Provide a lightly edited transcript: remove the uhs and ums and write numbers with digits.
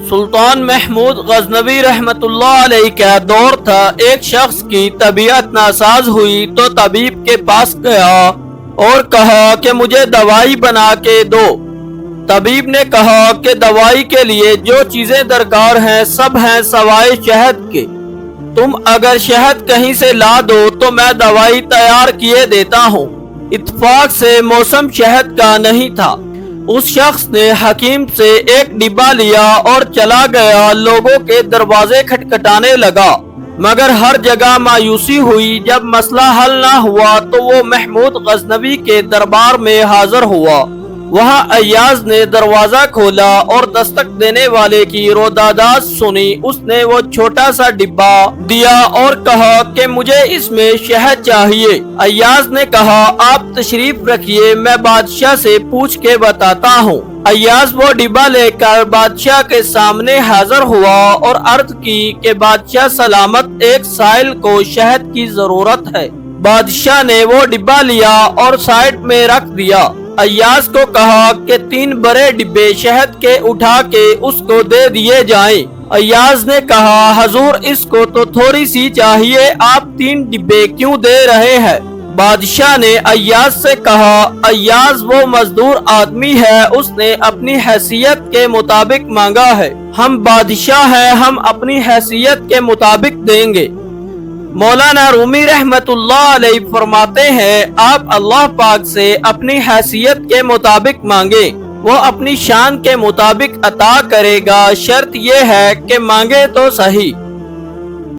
سلطان محمود غزنوی رحمت اللہ علیہ کا دور تھا۔ ایک شخص کی طبیعت ناساز ہوئی تو طبیب کے پاس گیا اور کہا کہ مجھے دوائی بنا کے دو۔ طبیب نے کہا کہ دوائی کے لیے جو چیزیں درکار ہیں سب ہیں سوائے شہد کے۔ تم اگر شہد کہیں سے لا دو تو میں دوائی تیار کیے دیتا ہوں۔ اتفاق سے موسم شہد کا نہیں تھا۔ اس شخص نے حکیم سے ایک ڈبہ لیا اور چلا گیا، لوگوں کے دروازے کھٹکھٹانے لگا، مگر ہر جگہ مایوسی ہوئی۔ جب مسئلہ حل نہ ہوا تو وہ محمود غزنوی کے دربار میں حاضر ہوا۔ وہاں ایاز نے دروازہ کھولا اور دستک دینے والے کی رودادات سنی۔ اس نے وہ چھوٹا سا ڈبہ دیا اور کہا کہ مجھے اس میں شہد چاہیے۔ ایاز نے کہا آپ تشریف رکھیے، میں بادشاہ سے پوچھ کے بتاتا ہوں۔ ایاز وہ ڈبہ لے کر بادشاہ کے سامنے حاضر ہوا اور عرض کی کہ بادشاہ سلامت، ایک سائل کو شہد کی ضرورت ہے۔ بادشاہ نے وہ ڈبہ لیا اور سائڈ میں رکھ دیا۔ ایاز کو کہا کہ 3 بڑے ڈبے شہد کے اٹھا کے اس کو دے دیے جائیں۔ ایاز نے کہا حضور اس کو تو تھوڑی سی چاہیے، آپ 3 ڈبے کیوں دے رہے ہیں؟ بادشاہ نے ایاز سے کہا ایاز وہ مزدور آدمی ہے، اس نے اپنی حیثیت کے مطابق مانگا ہے، ہم بادشاہ ہیں، ہم اپنی حیثیت کے مطابق دیں گے۔ مولانا رومی رحمت اللہ علیہ فرماتے ہیں آپ اللہ پاک سے اپنی حیثیت کے مطابق مانگیں، وہ اپنی شان کے مطابق عطا کرے گا، شرط یہ ہے کہ مانگے تو صحیح۔